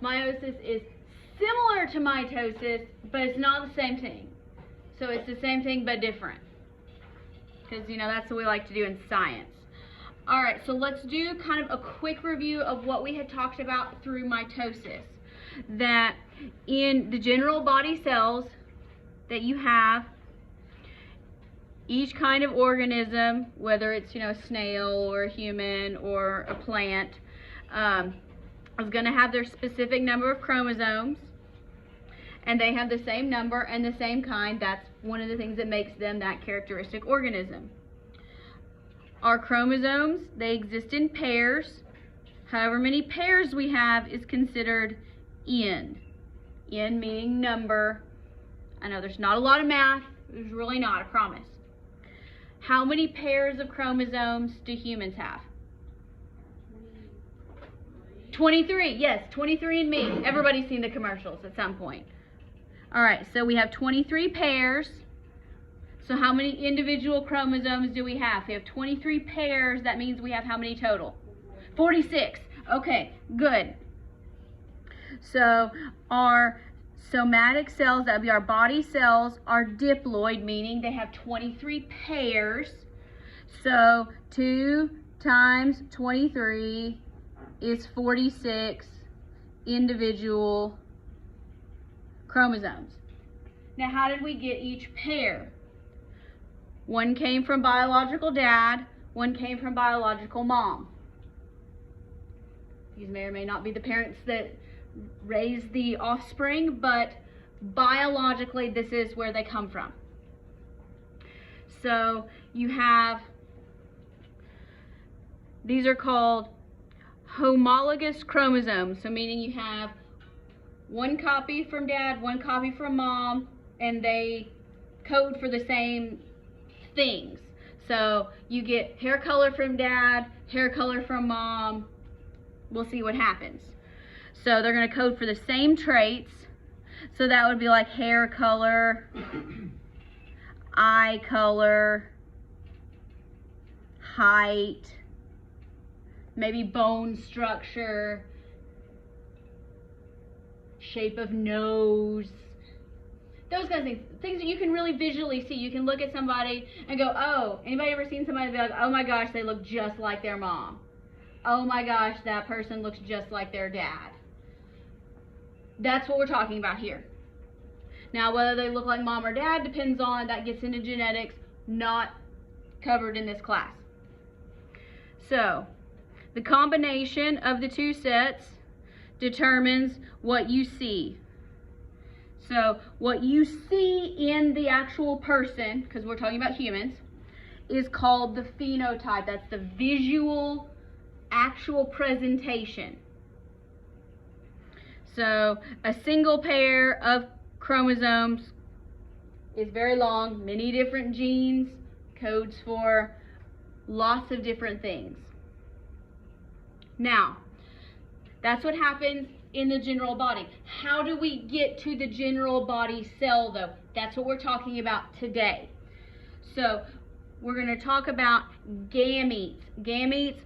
Meiosis is similar to mitosis, but it's not the same thing. So it's the same thing but different. Because, you know, that's what we like to do in science. All right, so let's do kind of a quick review of what we had talked about through mitosis. That in the general body cells that you have, each kind of organism, whether it's, you know, a snail or a human or a plant, is going to have their specific number of chromosomes, and they have the same number and the same kind. That's one of the things that makes them that characteristic organism. Our chromosomes, they exist in pairs. However many pairs we have is considered N. N meaning number. I know there's not a lot of math. There's really not, I promise. How many pairs of chromosomes do humans have? 23, yes, 23 and me. Everybody's seen the commercials at some point. All right, so we have 23 pairs. So how many individual chromosomes do we have? If we have 23 pairs, that means we have how many total? 46. Okay, good. So our somatic cells, that would be our body cells, are diploid, meaning they have 23 pairs. So 2 times 23 is 46 individual chromosomes. Now, how did we get each pair? One came from biological dad, one came from biological mom. These may or may not be the parents that raise the offspring, but biologically this is where they come from. So you have, these are called homologous chromosomes, so meaning you have one copy from dad, one copy from mom, and they code for the same things. So you get hair color from dad, hair color from mom. We'll see what happens. So they're going to code for the same traits. So that would be like hair color, eye color, height, maybe bone structure, shape of nose, those kinds of things. Things that you can really visually see. You can look at somebody and go, oh, anybody ever seen somebody be like, oh my gosh, they look just like their mom. Oh my gosh, that person looks just like their dad. That's what we're talking about here. Now, whether they look like mom or dad depends on, that gets into genetics, not covered in this class. So, the combination of the two sets determines what you see. So, what you see in the actual person, because we're talking about humans, is called the phenotype. That's the visual, actual presentation. So a single pair of chromosomes is very long, many different genes, codes for lots of different things. Now, that's what happens in the general body. How do we get to the general body cell, though? That's what we're talking about today. So we're going to talk about gametes. Gametes,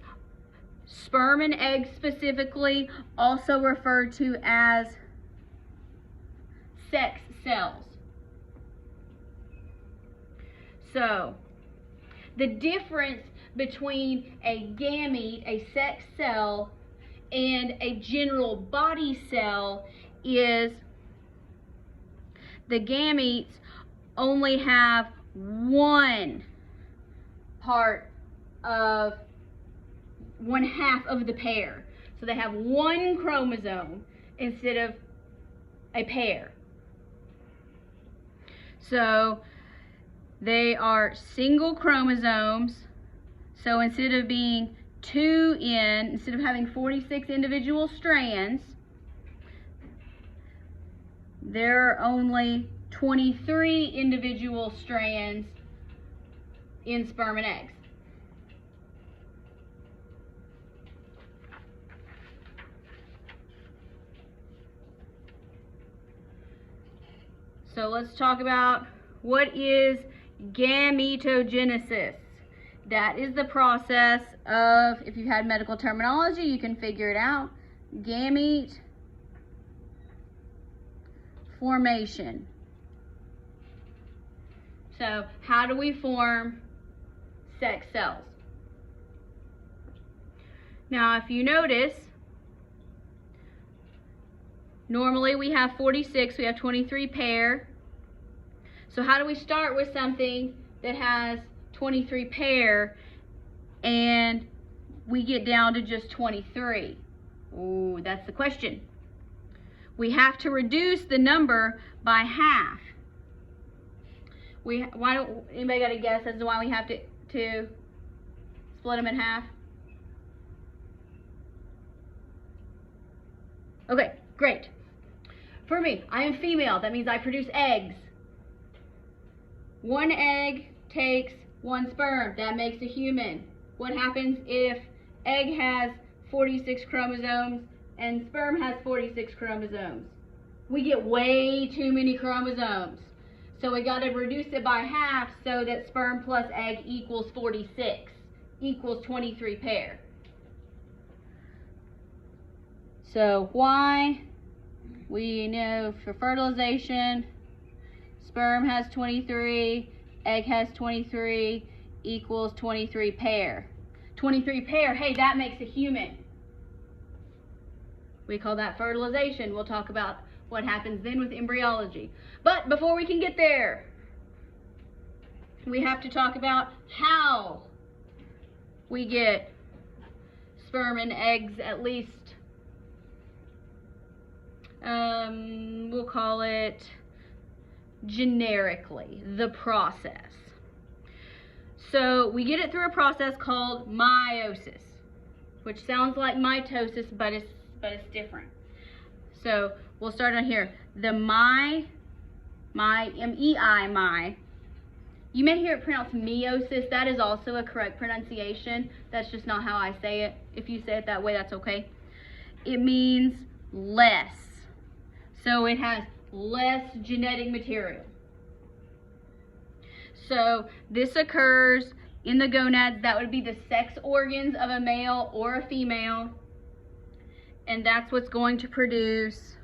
sperm and egg specifically, also referred to as sex cells. So, the difference between a gamete, a sex cell, and a general body cell is the gametes only have one half of the pair. So they have one chromosome instead of a pair. So they are single chromosomes. So instead of being instead of having 46 individual strands, there are only 23 individual strands in sperm and eggs. So let's talk about what is gametogenesis. That is the process of, if you've had medical terminology, you can figure it out. Gamete formation. So how do we form sex cells? Now, if you notice, normally we have 46, we have 23 pair. So how do we start with something that has 23 pair and we get down to just 23? Ooh, that's the question. We have to reduce the number by half. Anybody got a guess as to why we have to split them in half? Okay, great. For me, I am female. That means I produce eggs. One egg takes one sperm. That makes a human. What happens if egg has 46 chromosomes and sperm has 46 chromosomes? We get way too many chromosomes. So we got to reduce it by half so that sperm plus egg equals 46, equals 23 pair. So why? We know for fertilization, sperm has 23, egg has 23, equals 23 pair. 23 pair, hey, that makes a human. We call that fertilization. We'll talk about what happens then with embryology. But before we can get there, we have to talk about how we get sperm and eggs, at least. We'll call it generically, the process. So we get it through a process called meiosis, which sounds like mitosis, but it's different. So we'll start on here. The M-E-I. You may hear it pronounced meiosis. That is also a correct pronunciation. That's just not how I say it. If you say it that way, that's okay. It means less. So it has less genetic material. So this occurs in the gonads. That would be the sex organs of a male or a female. And that's what's going to produce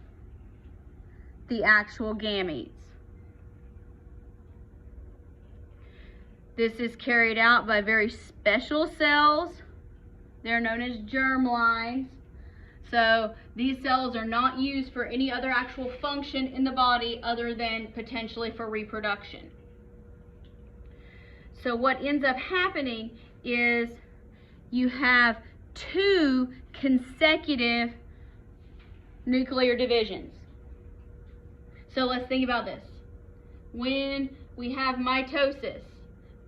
the actual gametes. This is carried out by very special cells. They're known as germlines. So these cells are not used for any other actual function in the body other than potentially for reproduction. So what ends up happening is you have 2 consecutive nuclear divisions. So let's think about this. When we have mitosis,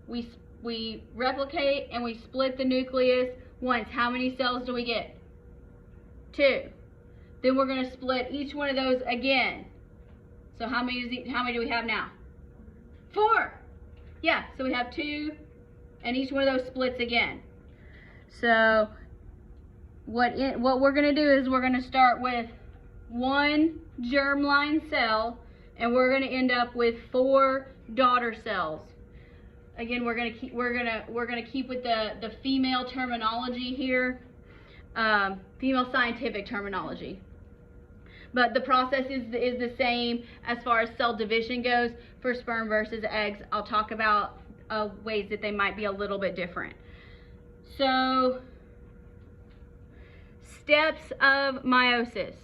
we replicate and we split the nucleus once. How many cells do we get? 2. Then we're going to split each one of those again. So how many do we have now? 4. Yeah, so we have 2, and each one of those splits again. So what we're going to do is we're going to start with 1 germline cell, and we're going to end up with 4 daughter cells. Again, we're going to keep with the female terminology here, female scientific terminology. But the process is the same as far as cell division goes for sperm versus eggs. I'll talk about ways that they might be a little bit different. So, steps of meiosis.